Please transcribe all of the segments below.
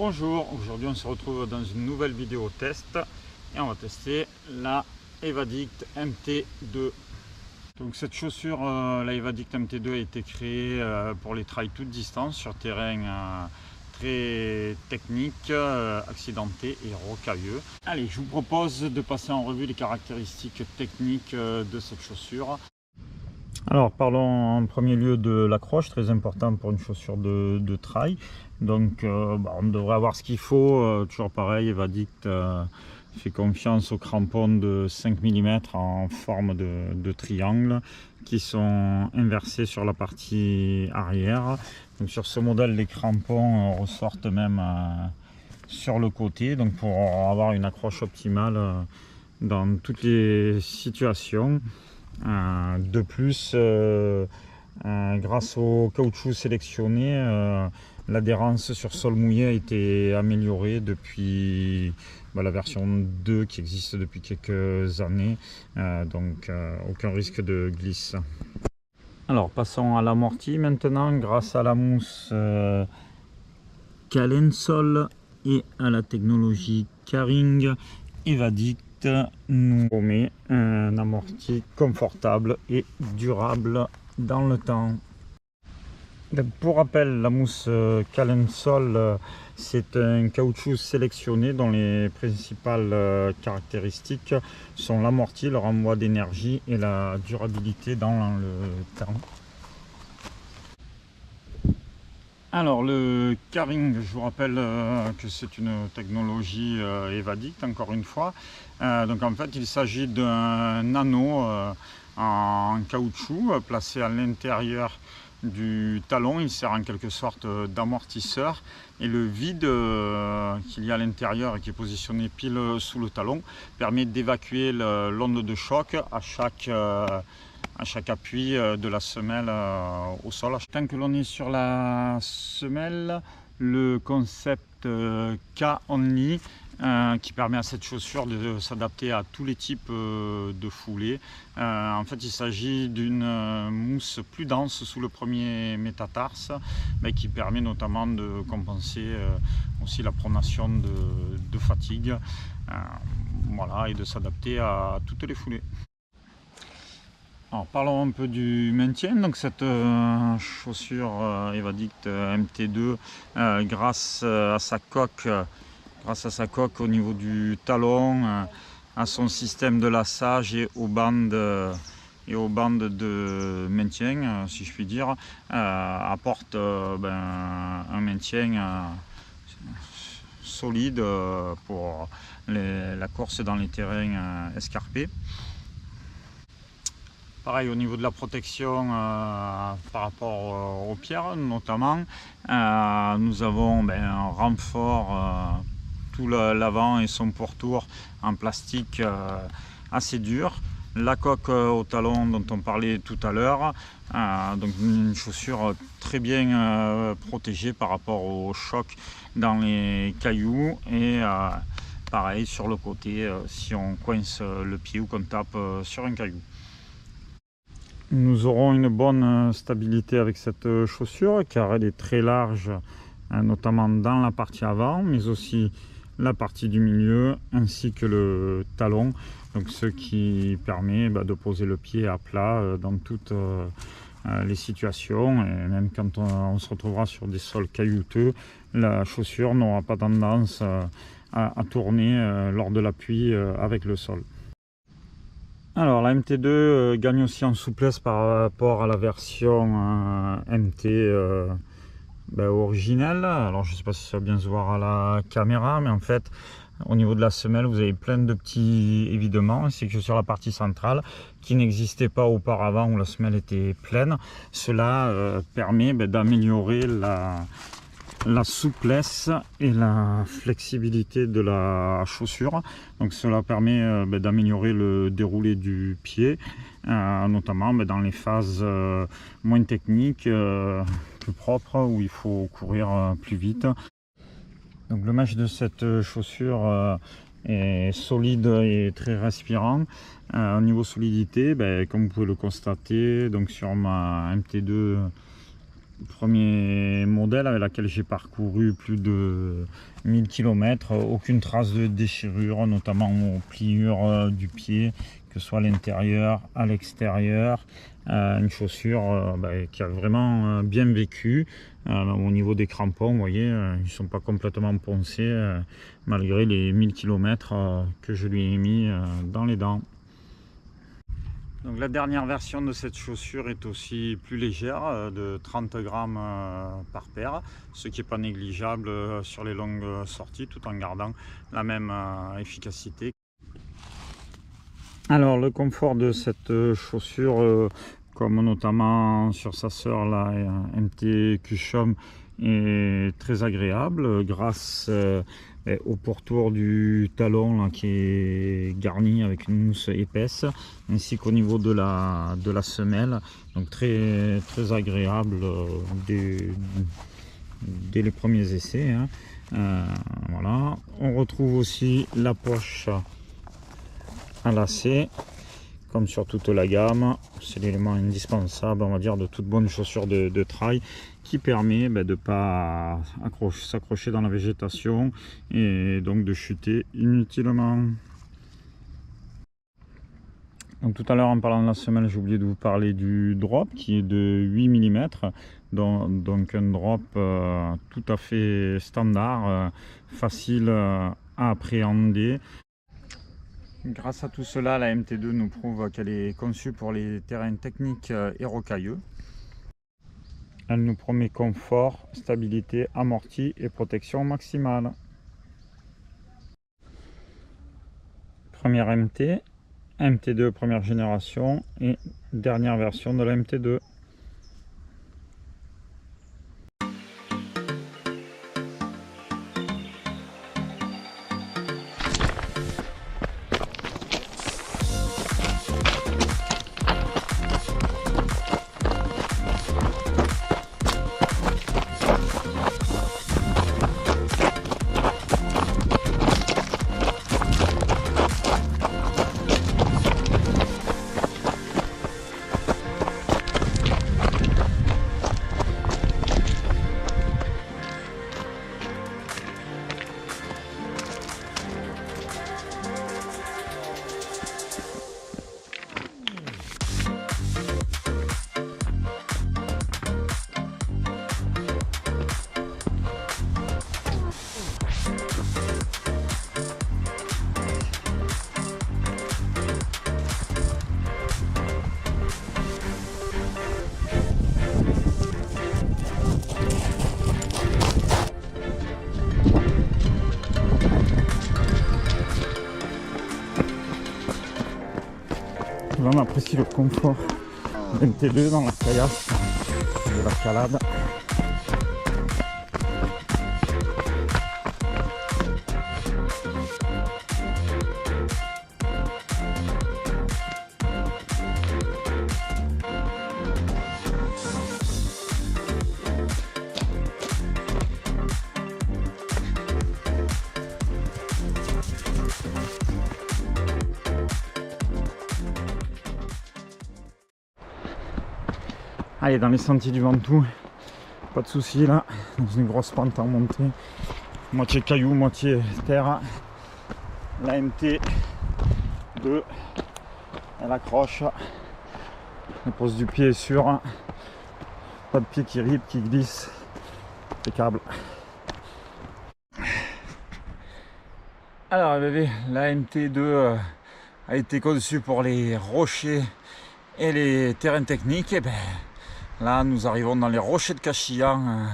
Bonjour, aujourd'hui on se retrouve dans une nouvelle vidéo test et on va tester la Evadict MT2. Donc cette chaussure, la Evadict MT2 a été créée pour les trails toute distance sur terrain très technique, accidenté et rocailleux. Allez, je vous propose de passer en revue les caractéristiques techniques de cette chaussure. Alors parlons en premier lieu de l'accroche, très important pour une chaussure de trail. Donc on devrait avoir ce qu'il faut, toujours pareil, Evadict fait confiance aux crampons de 5 mm en forme de triangle qui sont inversés sur la partie arrière. Donc sur ce modèle, les crampons ressortent même sur le côté, donc pour avoir une accroche optimale dans toutes les situations. De plus, grâce au caoutchouc sélectionné, l'adhérence sur sol mouillé a été améliorée depuis la version 2 qui existe depuis quelques années, donc aucun risque de glisse. Alors passons à l'amorti maintenant. Grâce à la mousse Calensol et à la technologie K-Ring, Evadict nous promet un amorti confortable et durable dans le temps. Pour rappel, la mousse Calensol, c'est un caoutchouc sélectionné dont les principales caractéristiques sont l'amorti, le renvoi d'énergie et la durabilité dans le temps. Alors le K-Ring, je vous rappelle que c'est une technologie Evadict, encore une fois. Donc en fait il s'agit d'un anneau en caoutchouc placé à l'intérieur du talon. Il sert en quelque sorte d'amortisseur, et le vide qu'il y a à l'intérieur et qui est positionné pile sous le talon permet d'évacuer l'onde de choc à chaque appui de la semelle au sol. Tant que l'on est sur la semelle, le concept K-Only qui permet à cette chaussure de s'adapter à tous les types de foulées. En fait, il s'agit d'une mousse plus dense sous le premier métatarse, mais qui permet notamment de compenser aussi la pronation de fatigue, voilà, et de s'adapter à toutes les foulées. Alors parlons un peu du maintien. Donc cette chaussure Evadict MT2, grâce à sa coque au niveau du talon, à son système de lassage et aux bandes de maintien, si je puis dire, apporte un maintien solide pour la course dans les terrains escarpés. Pareil au niveau de la protection par rapport aux pierres notamment, nous avons un renfort tout l'avant et son pourtour en plastique assez dur. La coque au talon dont on parlait tout à l'heure, donc une chaussure très bien protégée par rapport au choc dans les cailloux, et pareil sur le côté si on coince le pied ou qu'on tape sur un caillou. Nous aurons une bonne stabilité avec cette chaussure car elle est très large, notamment dans la partie avant, mais aussi la partie du milieu ainsi que le talon, donc ce qui permet de poser le pied à plat dans toutes les situations, et même quand on se retrouvera sur des sols caillouteux, la chaussure n'aura pas tendance à tourner lors de l'appui avec le sol. Alors la MT2 gagne aussi en souplesse par rapport à la version MT originelle. Alors je ne sais pas si ça va bien se voir à la caméra, mais en fait au niveau de la semelle vous avez plein de petits évidements. C'est que sur la partie centrale qui n'existait pas auparavant, où la semelle était pleine, cela permet d'améliorer la souplesse et la flexibilité de la chaussure. Donc cela permet d'améliorer le déroulé du pied, notamment dans les phases moins techniques, plus propres, où il faut courir plus vite. Donc le mesh de cette chaussure est solide et très respirant. Au niveau solidité, comme vous pouvez le constater, donc sur ma MT2 Premier modèle avec laquelle j'ai parcouru plus de 1000 km, aucune trace de déchirure, notamment aux pliures du pied, que ce soit à l'intérieur, à l'extérieur. Une chaussure qui a vraiment bien vécu. Au niveau des crampons, vous voyez, ils ne sont pas complètement poncés malgré les 1000 km que je lui ai mis dans les dents. Donc la dernière version de cette chaussure est aussi plus légère, de 30 grammes par paire, ce qui n'est pas négligeable sur les longues sorties, tout en gardant la même efficacité. Alors le confort de cette chaussure, comme notamment sur sa sœur la MT Custom, est très agréable grâce au pourtour du talon là, qui est garni avec une mousse épaisse, ainsi qu'au niveau de la semelle, donc très agréable dès les premiers essais, hein. Voilà. On retrouve aussi la poche à lacets comme sur toute la gamme. C'est l'élément indispensable, on va dire, de toute bonne chaussure de trail, qui permet de ne pas s'accrocher dans la végétation et donc de chuter inutilement. Donc tout à l'heure, en parlant de la semelle, j'ai oublié de vous parler du drop qui est de 8 mm, donc un drop tout à fait standard, facile à appréhender. Grâce à tout cela, la MT2 nous prouve qu'elle est conçue pour les terrains techniques et rocailleux. Elle nous promet confort, stabilité, amorti et protection maximale. Première MT, MT2 première génération et dernière version de la MT2. Là, on apprécie le confort MT2 dans la caillasse de la calade. Allez, dans les sentiers du Ventoux, pas de soucis là, dans une grosse pente en montée, moitié caillou, moitié terre. La MT2, elle accroche, elle pose du pied sûr, pas de pied qui rip, qui glisse, impeccable. Alors bébé, la MT2 a été conçue pour les rochers et les terrains techniques. Et ben là, nous arrivons dans les rochers de Cachillan,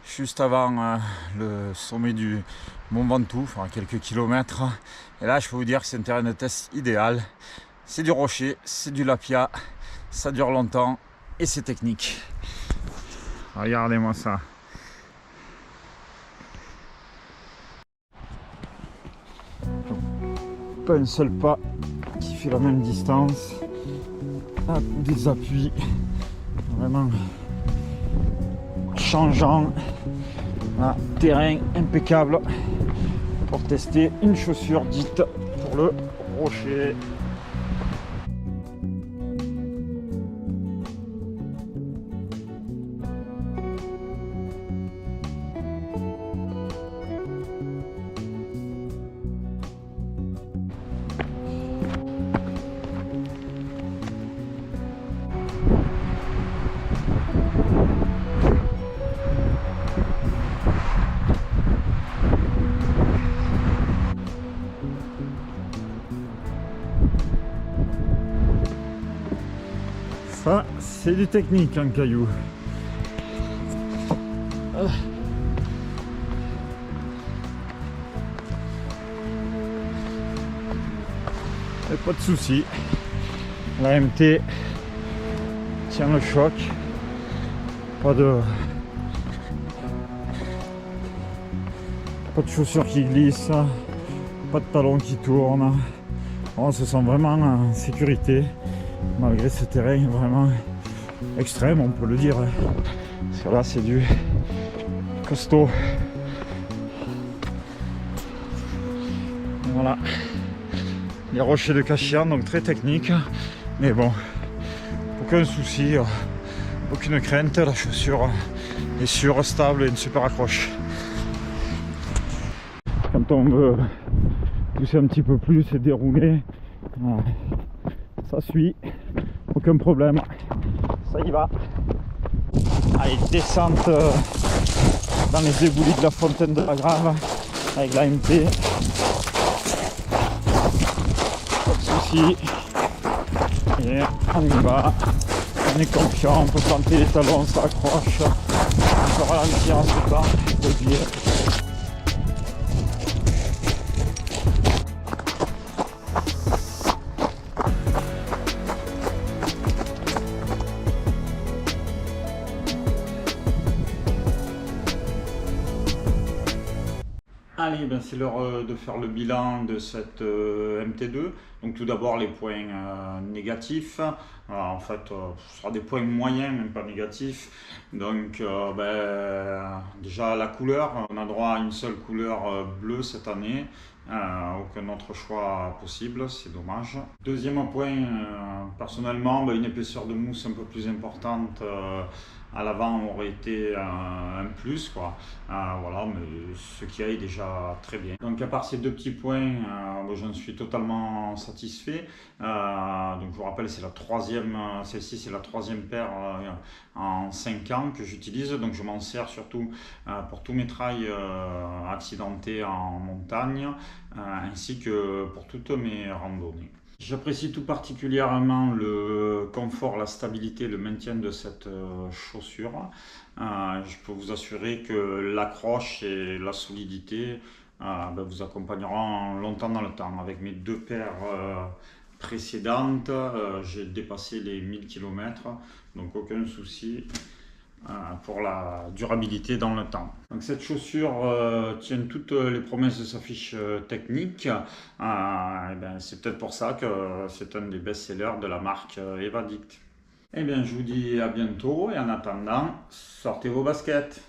juste avant le sommet du Mont Ventoux, enfin quelques kilomètres. Et là, je peux vous dire que c'est un terrain de test idéal. C'est du rocher, c'est du lapia, ça dure longtemps et c'est technique. Regardez-moi ça. Pas un seul pas qui fait la même distance. Ah, des appuis vraiment changeants. Là, terrain impeccable pour tester une chaussure dite pour le rocher. Ça, c'est du technique, un caillou. Et pas de souci. La MT tient le choc. Pas de chaussures qui glissent, pas de talons qui tournent. On se sent vraiment en sécurité malgré ce terrain vraiment extrême, on peut le dire. Parce que là, c'est du costaud. Voilà. Les rochers de Kashian, donc très technique. Mais bon, aucun souci, aucune crainte. La chaussure est sûre, stable et une super accroche. Quand on veut pousser un petit peu plus et dérouler, ça suit, aucun problème, ça y va. Allez, descente dans les éboulis de la fontaine de la Grave avec la MT, pas de soucis, et on y va, on est confiant, on peut planter les talons, ça accroche, on peut ralentir en ce temps, de pied. Allez, ben c'est l'heure de faire le bilan de cette MT2. Donc tout d'abord les points négatifs. En fait, ce sera des points moyens, même pas négatifs. Donc déjà la couleur, on a droit à une seule couleur bleue cette année. Aucun autre choix possible, c'est dommage. Deuxième point, personnellement, une épaisseur de mousse un peu plus importante à l'avant aurait été un plus, quoi. Voilà, mais ce qui est déjà très bien. Donc à part ces deux petits points, j'en suis totalement satisfait. Donc je vous rappelle, c'est la troisième, celle-ci c'est la troisième paire en 5 ans que j'utilise. Donc je m'en sers surtout pour tous mes trails accidentés en montagne, ainsi que pour toutes mes randonnées. J'apprécie tout particulièrement le confort, la stabilité, le maintien de cette chaussure. Je peux vous assurer que l'accroche et la solidité vous accompagneront longtemps dans le temps. Avec mes deux paires précédentes, j'ai dépassé les 1000 km, donc aucun souci pour la durabilité dans le temps. Donc cette chaussure tient toutes les promesses de sa fiche technique. C'est peut-être pour ça que c'est un des best-sellers de la marque Evadict. Je vous dis à bientôt et en attendant, sortez vos baskets.